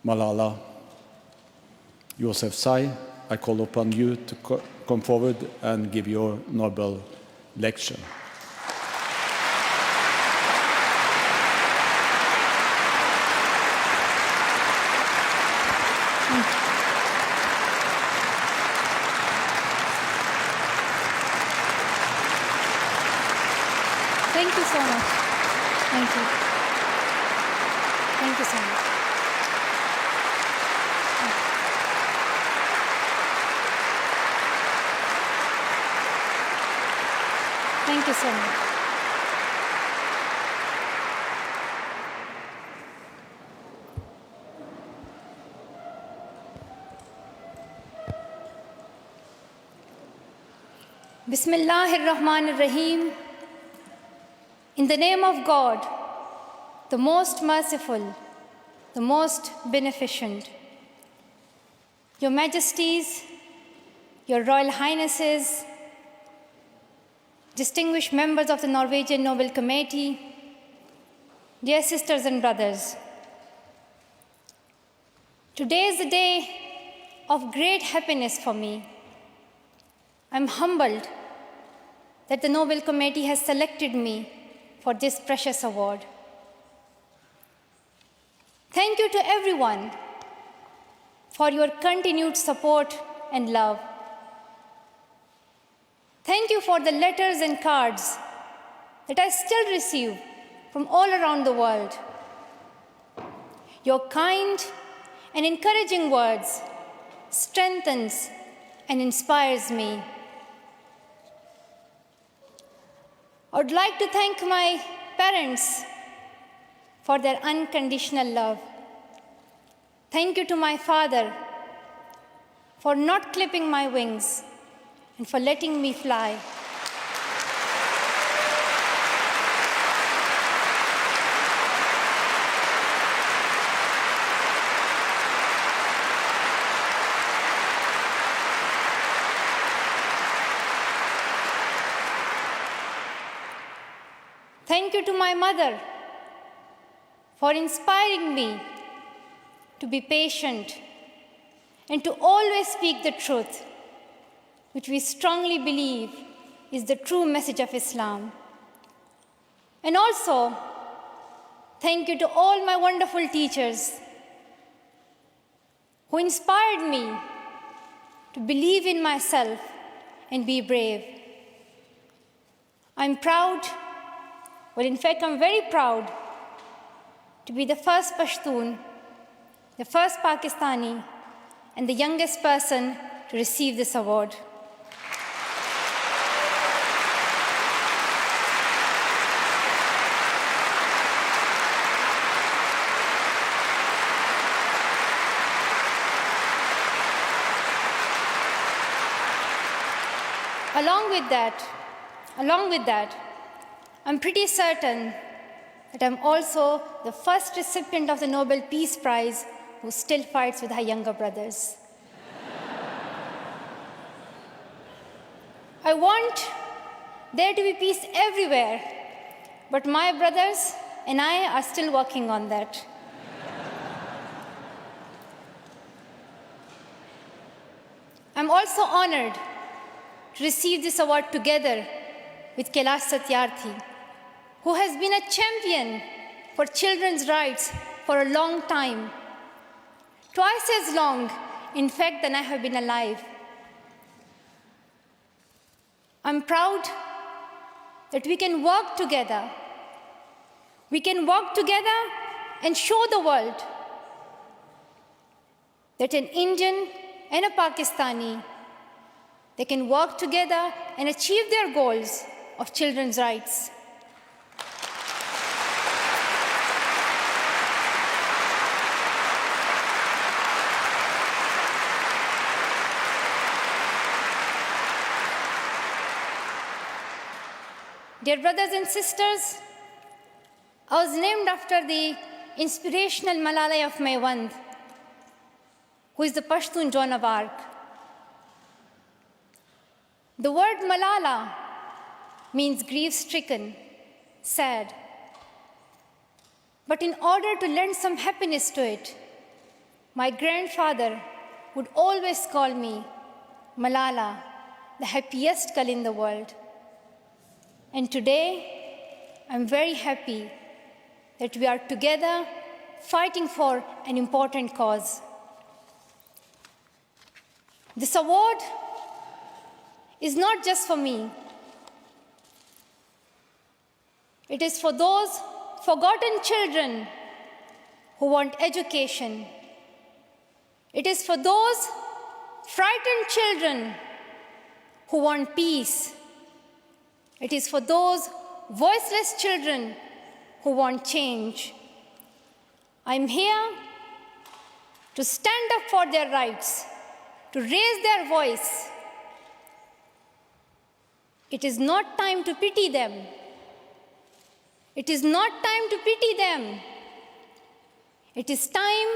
Malala Yousafzai, I call upon you to come forward and give your Nobel lecture. Thank you so much. Thank you. Thank you so much. Thank you so much. Bismillahir-Rahmanir-Rahim. In the name of God, the most merciful, the most beneficent. Your Majesties, Your Royal Highnesses, distinguished members of the Norwegian Nobel Committee, dear sisters and brothers. Today is a day of great happiness for me. I'm humbled that the Nobel Committee has selected me for this precious award. Thank you to everyone for your continued support and love. Thank you for the letters and cards that I still receive from all around the world. Your kind and encouraging words strengthens and inspires me. I would like to thank my parents for their unconditional love. Thank you to my father for not clipping my wings and for letting me fly. Thank you to my mother for inspiring me to be patient and to always speak the truth, which we strongly believe is the true message of Islam. And also, thank you to all my wonderful teachers who inspired me to believe in myself and be brave. I'm proud, well, in fact, I'm very proud to be the first Pashtun, the first Pakistani, and the youngest person to receive this award. Along with that, I'm pretty certain that I'm also the first recipient of the Nobel Peace Prize who still fights with her younger brothers. I want there to be peace everywhere, but my brothers and I are still working on that. I'm also honored to receive this award together with Kailash Satyarthi, who has been a champion for children's rights for a long time, twice as long, in fact, than I have been alive. I'm proud that we can work together. We can work together and show the world that an Indian and a Pakistani, they can work together and achieve their goals of children's rights. Dear brothers and sisters, I was named after the inspirational Malala of Maiwand, who is the Pashtun Joan of Arc. The word Malala means grief-stricken, sad. But in order to lend some happiness to it, My grandfather would always call me Malala, the happiest girl in the world. And today, I'm very happy that we are together fighting for an important cause. This award is not just for me. It is for those forgotten children who want education. It is for those frightened children who want peace. It is for those voiceless children who want change. I'm here to stand up for their rights, to raise their voice. It is not time to pity them. It is not time to pity them. It is time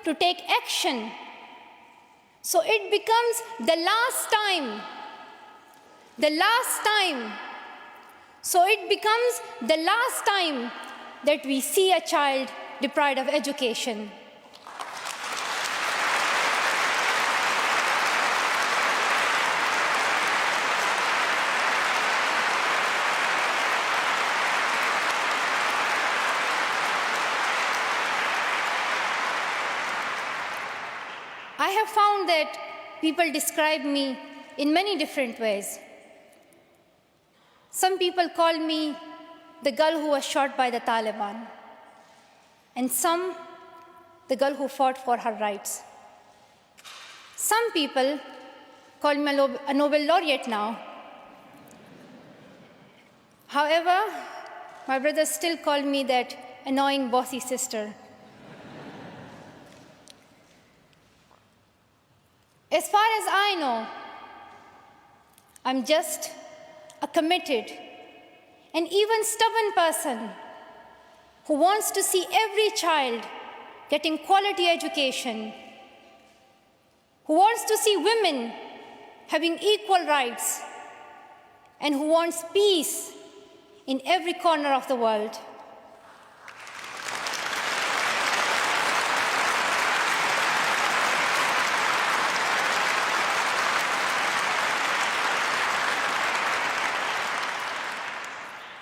to take action. So it becomes the last time. The last time. So it becomes the last time that we see a child deprived of education. I have found that people describe me in many different ways. Some people call me the girl who was shot by the Taliban, and some the girl who fought for her rights. Some people call me a Nobel laureate now. However, my brothers still call me that annoying bossy sister. As far as I know, I'm just a committed and even stubborn person who wants to see every child getting quality education, who wants to see women having equal rights, and who wants peace in every corner of the world.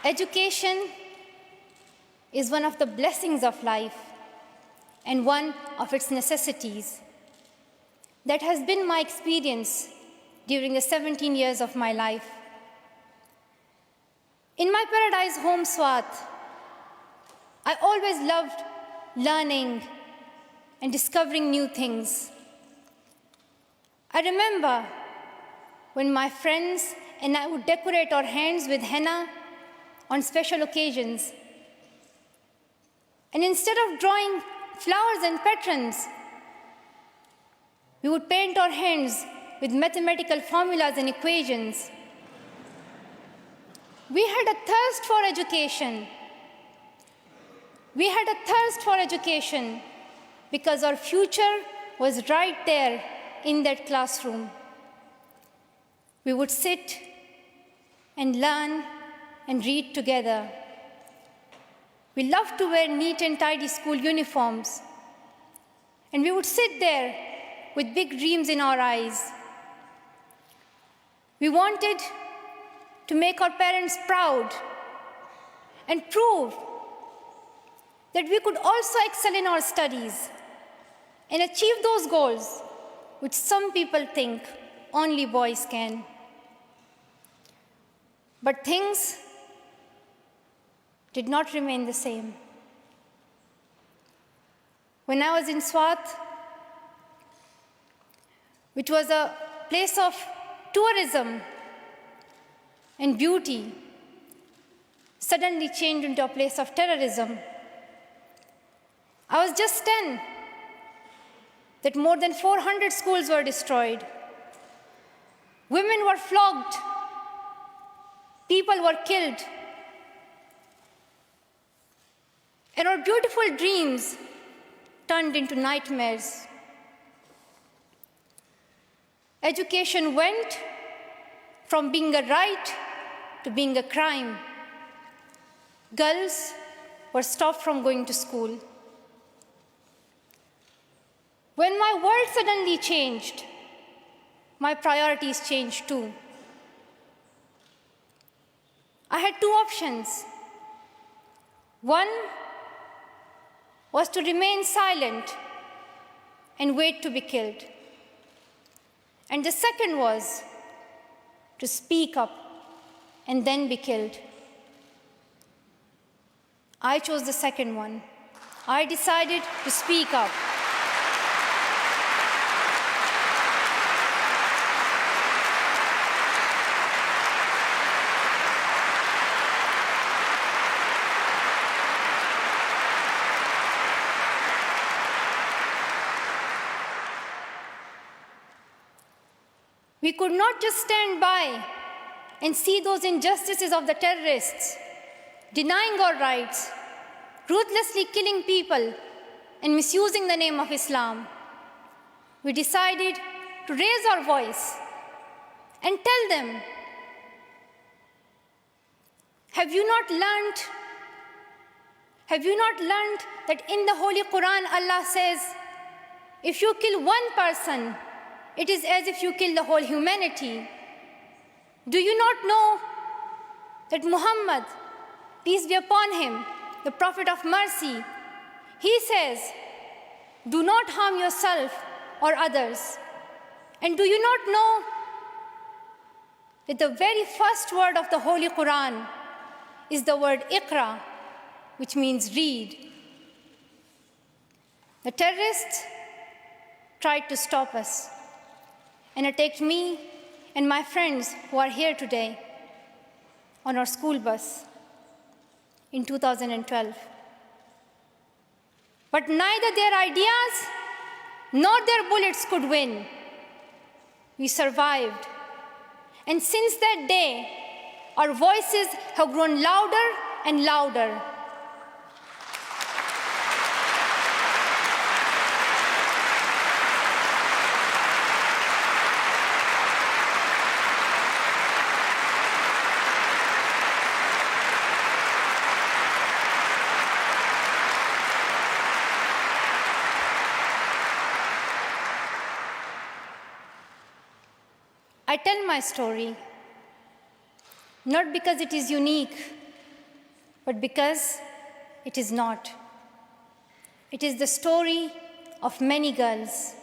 Education is one of the blessings of life and one of its necessities. That has been my experience during the 17 years of my life. In my paradise home, Swat, I always loved learning and discovering new things. I remember when my friends and I would decorate our hands with henna on special occasions. And instead of drawing flowers and patterns, we would paint our hands with mathematical formulas and equations. We had a thirst for education. We had a thirst for education because our future was right there in that classroom. We would sit and learn and read together. We loved to wear neat and tidy school uniforms. And we would sit there with big dreams in our eyes. We wanted to make our parents proud and prove that we could also excel in our studies and achieve those goals which some people think only boys can. But things did not remain the same. When I was in Swat, which was a place of tourism and beauty, suddenly changed into a place of terrorism. I was just 10, that more than 400 schools were destroyed. Women were flogged. People were killed. And our beautiful dreams turned into nightmares. Education went from being a right to being a crime. Girls were stopped from going to school. When my world suddenly changed, my priorities changed too. I had two options. One was to remain silent and wait to be killed. And the second was to speak up and then be killed. I chose the second one. I decided to speak up. We could not just stand by and see those injustices of the terrorists, denying our rights, ruthlessly killing people, and misusing the name of Islam. We decided to raise our voice and tell them, have you not learned that in the Holy Quran Allah says, if you kill one person, it is as if you kill the whole humanity? Do you not know that Muhammad, peace be upon him, the prophet of mercy, he says, do not harm yourself or others. And do you not know that the very first word of the Holy Quran is the word Iqra, which means read? The terrorists tried to stop us and attacked me and my friends who are here today on our school bus in 2012. But neither their ideas nor their bullets could win. We survived. And since that day, our voices have grown louder and louder. I tell my story not because it is unique, but because it is not. It is the story of many girls.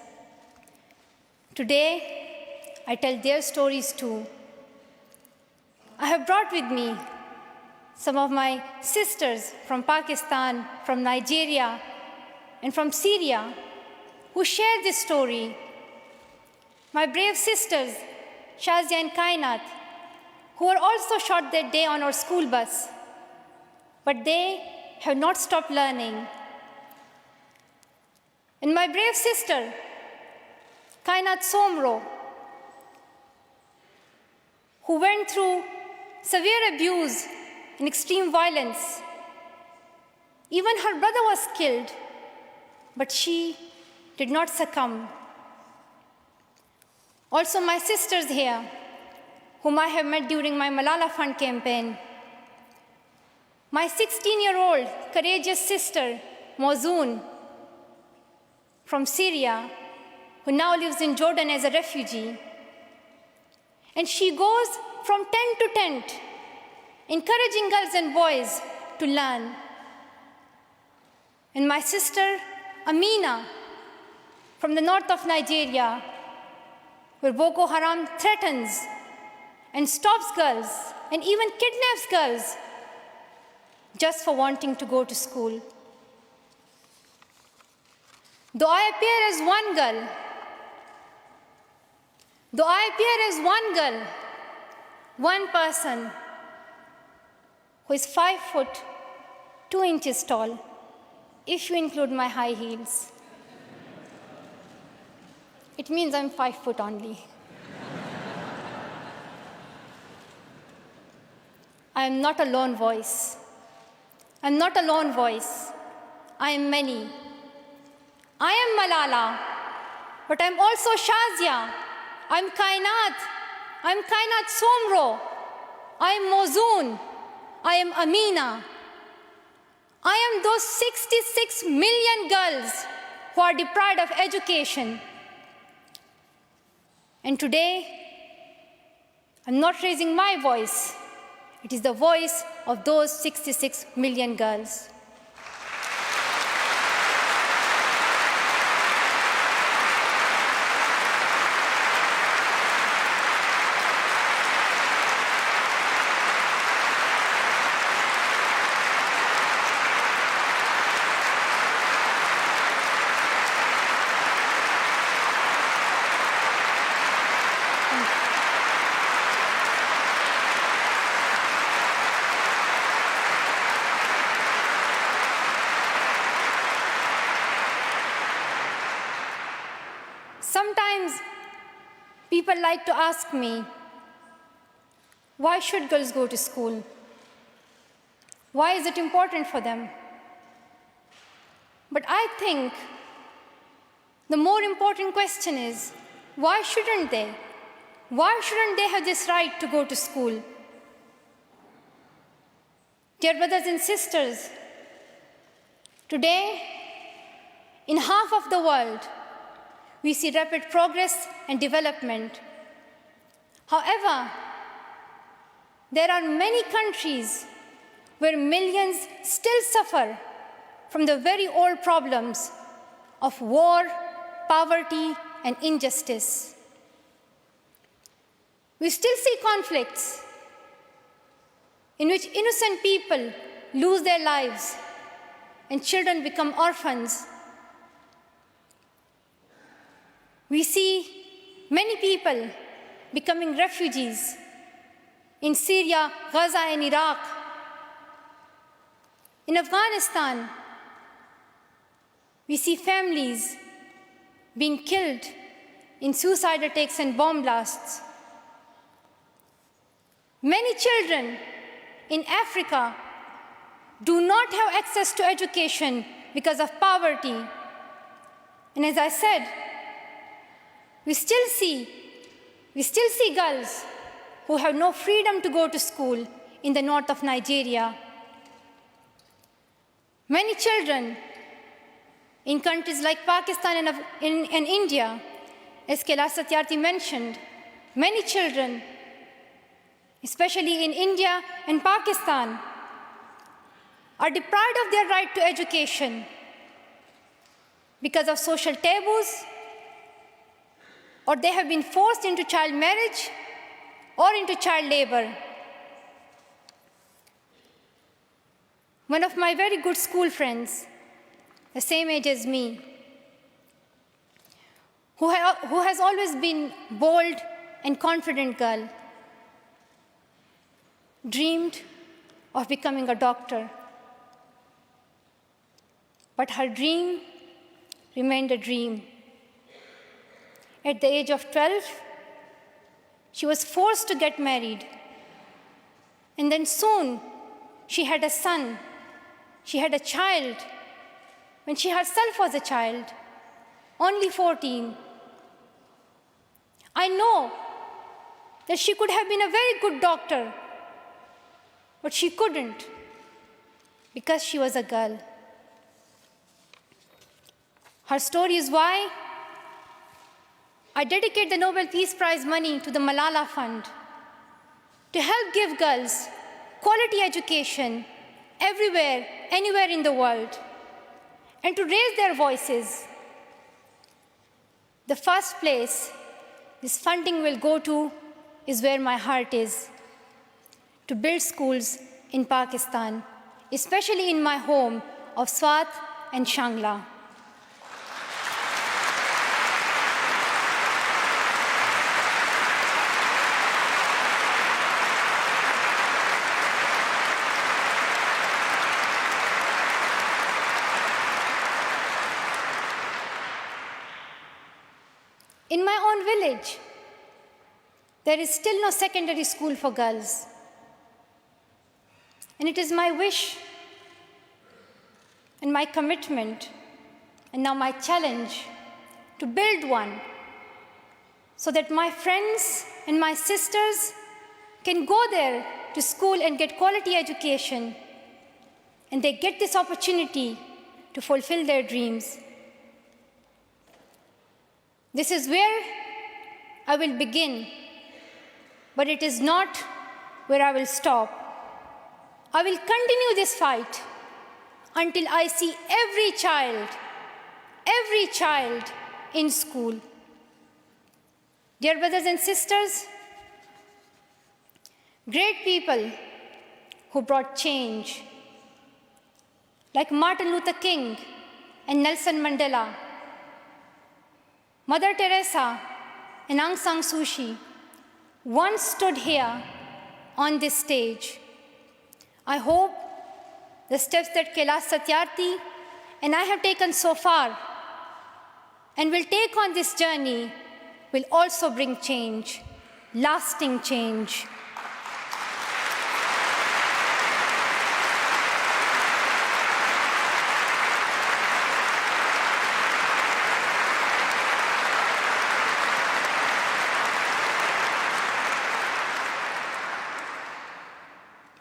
Today, I tell their stories too. I have brought with me some of my sisters from Pakistan, from Nigeria, and from Syria who share this story. My brave sisters, Shazia and Kainat, who were also shot that day on our school bus. But they have not stopped learning. And my brave sister, Kainat Somro, who went through severe abuse and extreme violence. Even her brother was killed, but she did not succumb. Also, my sisters here, whom I have met during my Malala Fund campaign. My 16-year-old courageous sister, Mozoon, from Syria, who now lives in Jordan as a refugee. And she goes from tent to tent, encouraging girls and boys to learn. And my sister, Amina, from the north of Nigeria, where Boko Haram threatens and stops girls and even kidnaps girls just for wanting to go to school. Though I appear as one girl, one person who is 5 foot 2 inches tall, if you include my high heels, it means I'm 5 foot only. I am not a lone voice. I'm not a lone voice. I am many. I am Malala, but I'm also Shazia. I'm Kainat. I'm Kainat Somro. I am Mozoon. I am Amina. I am those 66 million girls who are deprived of education. And today, I'm not raising my voice. It is the voice of those 66 million girls. Sometimes people like to ask me, why should girls go to school? Why is it important for them? But I think the more important question is, why shouldn't they? Why shouldn't they have this right to go to school? Dear brothers and sisters, today, in half of the world, we see rapid progress and development. However, there are many countries where millions still suffer from the very old problems of war, poverty, and injustice. We still see conflicts in which innocent people lose their lives and children become orphans. We see many people becoming refugees in Syria, Gaza, and Iraq. In Afghanistan, we see families being killed in suicide attacks and bomb blasts. Many children in Africa do not have access to education because of poverty. And as I said, we still see girls who have no freedom to go to school in the north of Nigeria. Many children in countries like Pakistan and India, as Kailash Satyarthi mentioned, many children, especially in India and Pakistan, are deprived of their right to education because of social taboos, or they have been forced into child marriage or into child labor. One of my very good school friends, the same age as me, who has always been bold and confident girl, dreamed of becoming a doctor. But her dream remained a dream. At the age of 12, she was forced to get married. And then soon, she had a son. She had a child when she herself was a child, only 14. I know that she could have been a very good doctor, but she couldn't because she was a girl. Her story is why I dedicate the Nobel Peace Prize money to the Malala Fund to help give girls quality education everywhere, anywhere in the world, and to raise their voices. The first place this funding will go to is where my heart is, to build schools in Pakistan, especially in my home of Swat and Shangla. In my own village, there is still no secondary school for girls. And it is my wish and my commitment, and now my challenge, to build one so that my friends and my sisters can go there to school and get quality education, and they get this opportunity to fulfill their dreams. This is where I will begin, but it is not where I will stop. I will continue this fight until I see every child in school. Dear brothers and sisters, great people who brought change, like Martin Luther King and Nelson Mandela, Mother Teresa and Aung San Suu Kyi, once stood here on this stage. I hope the steps that Kailash Satyarthi and I have taken so far and will take on this journey will also bring change, lasting change.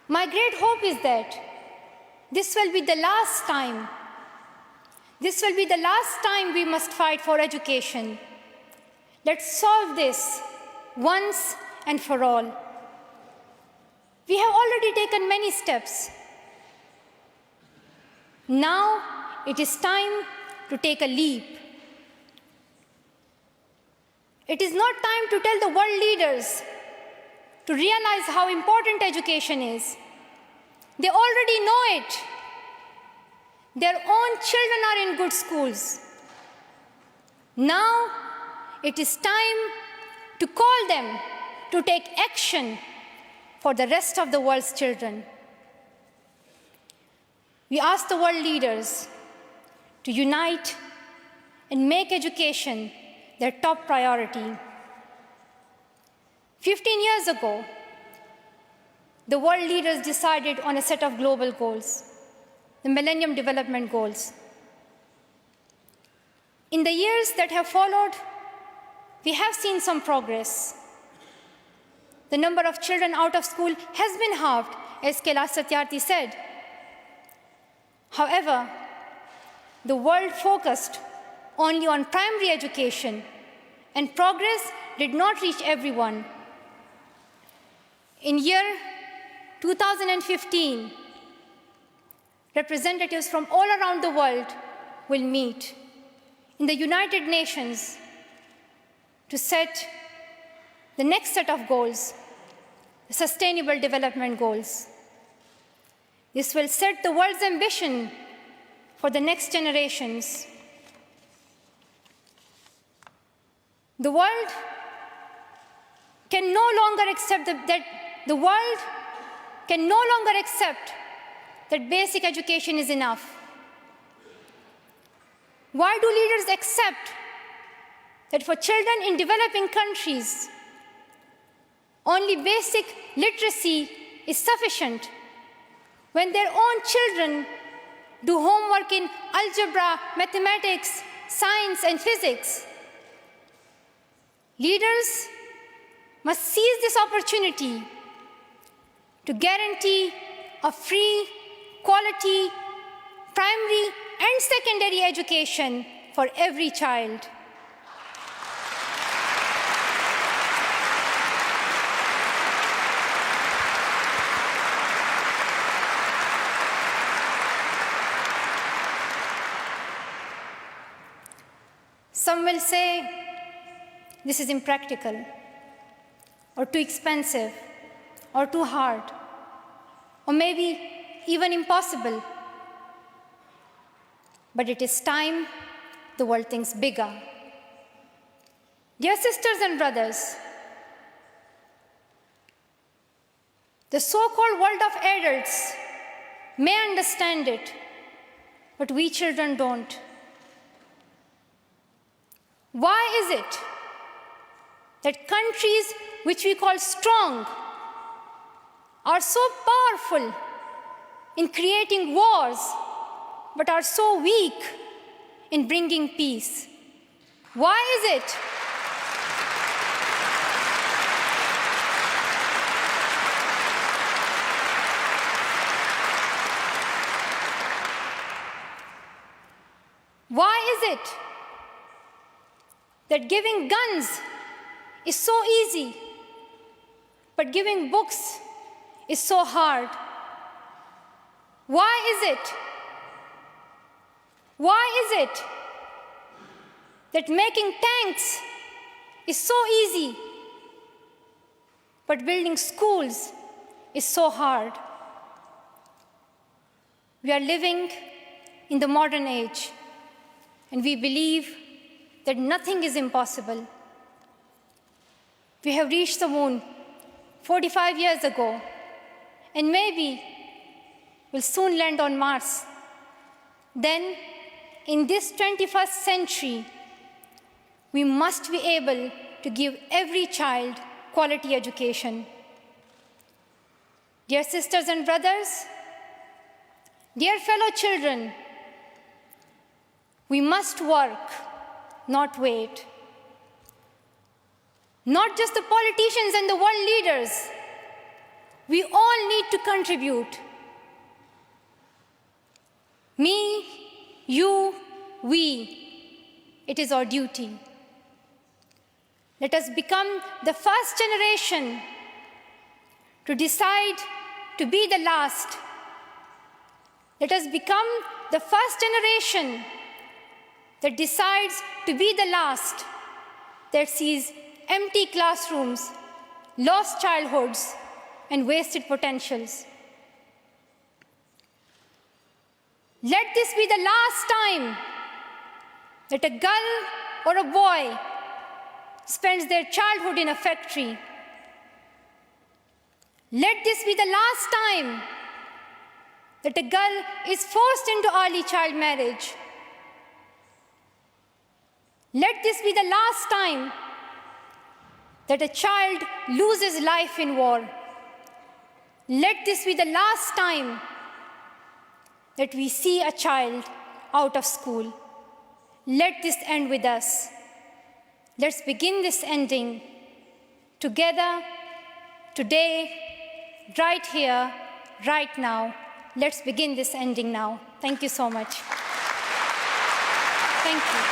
My great hope is that this will be the last time. This will be the last time we must fight for education. Let's solve this once and for all. We have already taken many steps. Now it is time to take a leap. It is not time to tell the world leaders to realize how important education is. They already know it. Their own children are in good schools. Now it is time to call them to take action for the rest of the world's children. We ask the world leaders to unite and make education their top priority. 15 years ago, the world leaders decided on a set of global goals, the Millennium Development Goals. In the years that have followed, we have seen some progress. The number of children out of school has been halved, as Kailash Satyarthi said. However, the world focused only on primary education, and progress did not reach everyone. In year 2015, representatives from all around the world will meet in the United Nations to set the next set of goals, the Sustainable Development Goals. This will set the world's ambition for the next generations. The world can no longer accept that basic education is enough. Why do leaders accept that for children in developing countries, only basic literacy is sufficient when their own children do homework in algebra, mathematics, science, and physics? Leaders must seize this opportunity to guarantee a free, quality, primary and secondary education for every child. Some will say this is impractical, or too expensive, or too hard, or maybe even impossible. But it is time the world thinks bigger. Dear sisters and brothers, the so-called world of adults may understand it, but we children don't. Why is it that countries which we call strong are so powerful in creating wars, but are so weak in bringing peace? Why is it? Why is it that giving guns is so easy, but giving books is so hard. Why is it? Why is it that making tanks is so easy, but building schools is so hard? We are living in the modern age, and we believe that nothing is impossible. We have reached the moon 45 years ago, and maybe we'll soon land on Mars. Then, in this 21st century, we must be able to give every child quality education. Dear sisters and brothers, dear fellow children, we must work, not wait. Not just the politicians and the world leaders. We all need to contribute. Me, you, we. It is our duty. Let us become the first generation to decide to be the last. Let us become the first generation that decides to be the last, that sees empty classrooms, lost childhoods, and wasted potentials. Let this be the last time that a girl or a boy spends their childhood in a factory. Let this be the last time that a girl is forced into early child marriage. Let this be the last time that a child loses life in war. Let this be the last time that we see a child out of school. Let this end with us. Let's begin this ending together, today, right here, right now. Let's begin this ending now. Thank you so much. Thank you.